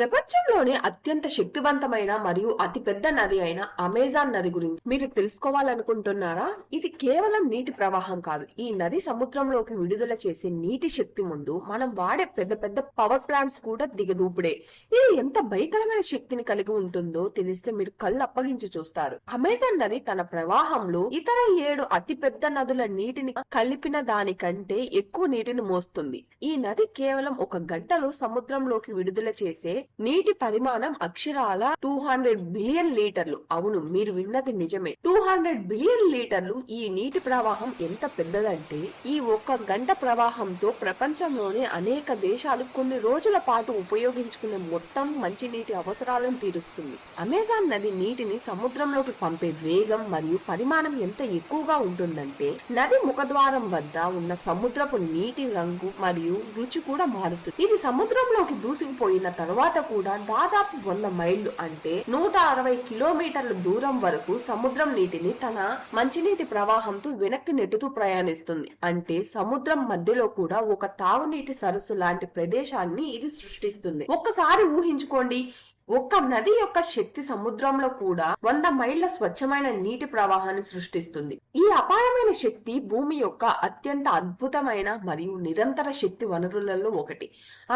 ప్రపంచంలోనే అత్యంత శక్తివంతమైన మరియు అతిపెద్ద నది అయిన అమెజాన్ నది గురించి మీరు తెలుసుకోవాలనుకుంటున్నారా? ఇది కేవలం నీటి ప్రవాహం కాదు. ఈ నది సముద్రంలోకి విడుదల చేసే నీటి శక్తి ముందు మనం వాడే పెద్ద పెద్ద పవర్ ప్లాంట్స్ కూడా దిగదూపుడే. ఇది ఎంత భయంకరమైన శక్తిని కలిగి ఉంటుందో తెలిస్తే మీరు కళ్ళు అప్పగించి చూస్తారు. అమెజాన్ నది తన ప్రవాహంలో ఇతర 7 అతిపెద్ద నదుల నీటిని కలిపిన దానికంటే ఎక్కువ నీటిని మోస్తుంది. ఈ నది కేవలం ఒక గంటలో సముద్రంలోకి విడుదల చేసే నీటి పరిమాణం అక్షరాల 200 బిలియన్ లీటర్లు. అవును, మీరు విన్నది నిజమే. 200 బిలియన్ లీటర్లు. ఈ నీటి ప్రవాహం ఎంత పెద్దదంటే ఈ ఒక్క గంట ప్రవాహంతో ప్రపంచంలోనే అనేక దేశాలు కొన్ని రోజుల పాటు ఉపయోగించుకునే మొత్తం మంచినీటి అవసరాలను తీరుస్తుంది. అమెజాన్ నది నీటిని సముద్రంలోకి పంపే వేగం మరియు పరిమాణం ఎంత ఎక్కువగా ఉంటుందంటే నది ముఖద్వారం వద్ద ఉన్న సముద్రపు నీటి రంగు మరియు రుచి కూడా మారుతుంది. ఇది సముద్రంలోకి దూసుకుపోయిన తర్వాత కూడా దాదాపు 100 మైళ్లు అంటే 160 కిలోమీటర్ల దూరం వరకు సముద్రం నీటిని తన మంచినీటి ప్రవాహంతో వెనక్కి నెట్టుతూ ప్రయాణిస్తుంది. అంటే సముద్రం మధ్యలో కూడా ఒక తాగునీటి సరస్సు లాంటి ప్రదేశాన్ని ఇది సృష్టిస్తుంది. ఒక్కసారి ఊహించుకోండి, ఒక్క నది యొక్క శక్తి సముద్రంలో కూడా 100 మైళ్ల స్వచ్ఛమైన నీటి ప్రవాహాన్ని సృష్టిస్తుంది. ఈ అపారమైన శక్తి భూమి యొక్క అత్యంత అద్భుతమైన మరియు నిరంతర శక్తి వనరులలో ఒకటి.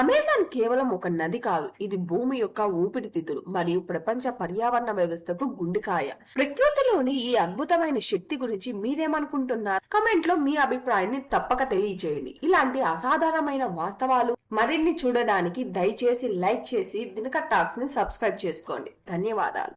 అమెజాన్ కేవలం ఒక నది కాదు, ఇది భూమి యొక్క ఊపిరితిత్తులు మరియు ప్రపంచ పర్యావరణ వ్యవస్థకు గుండెకాయ. ప్రకృతిలోని ఈ అద్భుతమైన శక్తి గురించి మీరేమనుకుంటున్నారు? కమెంట్ లో మీ అభిప్రాయాన్ని తప్పక తెలియజేయండి. ఇలాంటి అసాధారణమైన వాస్తవాలు మరిన్ని చూడడానికి దయచేసి లైక్ చేసి దినకర్ టాక్స్ ని సబ్స్క్రైబ్ చేసుకోండి. ధన్యవాదాలు.